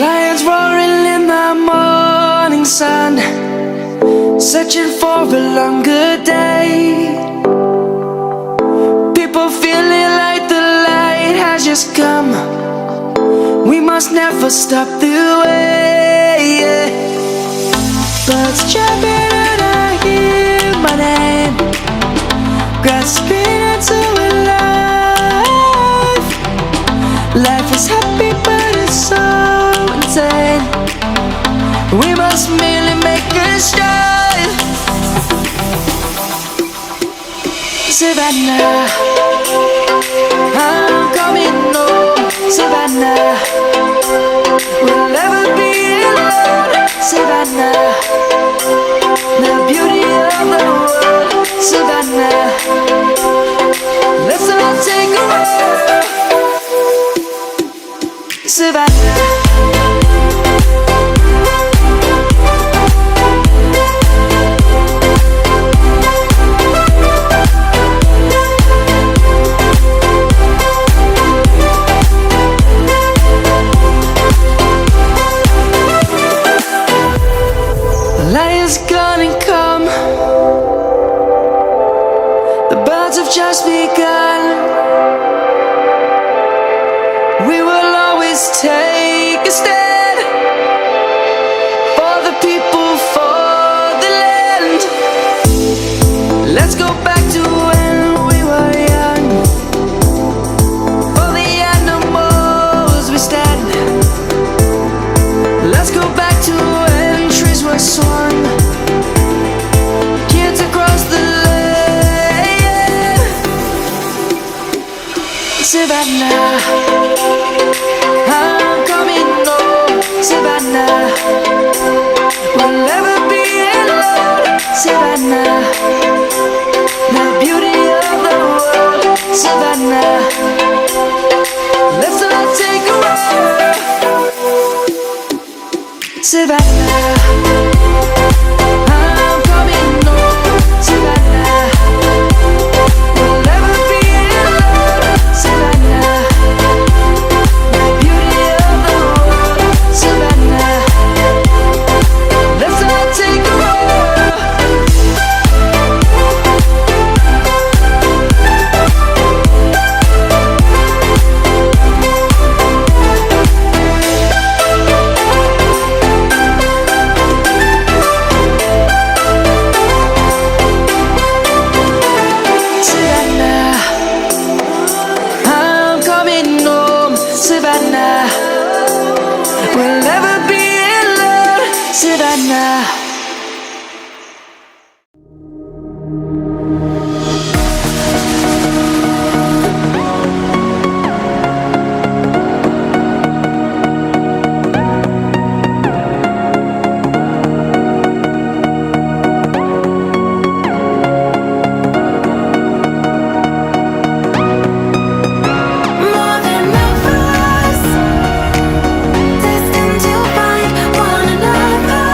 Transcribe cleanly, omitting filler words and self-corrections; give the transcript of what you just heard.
Lions roaring in the morning sun, searching for a longer day. People feeling like the light has just come. We must never stop the way. Birds jumping and I hear my name, grasping into a life. Life is happy but it's so insane. We must merely make a start. Savannah, I'm coming home. Savannah, we'll never be alone. Savannah, the beauty of the world. Savannah, let's all take a walk. Savannah. Lion's gonna come. The birds have just begun. We will always take a stand for the people, for the land. Let's go back to when we were young. For the animals we stand. Let's go back to when trees were swung. Kids across the land. Savannah, I'm coming home. Savannah, we'll never be alone. Savannah, the beauty of the world. Savannah, let's all take a walk. Savannah, I'm coming home. Savannah, we'll never be alone. Savannah, the beauty of the world. Savannah, let's all take a walk. Savannah, I'm coming home. Savannah, we'll never be alone. Savannah. More than lovers, destined to find one another.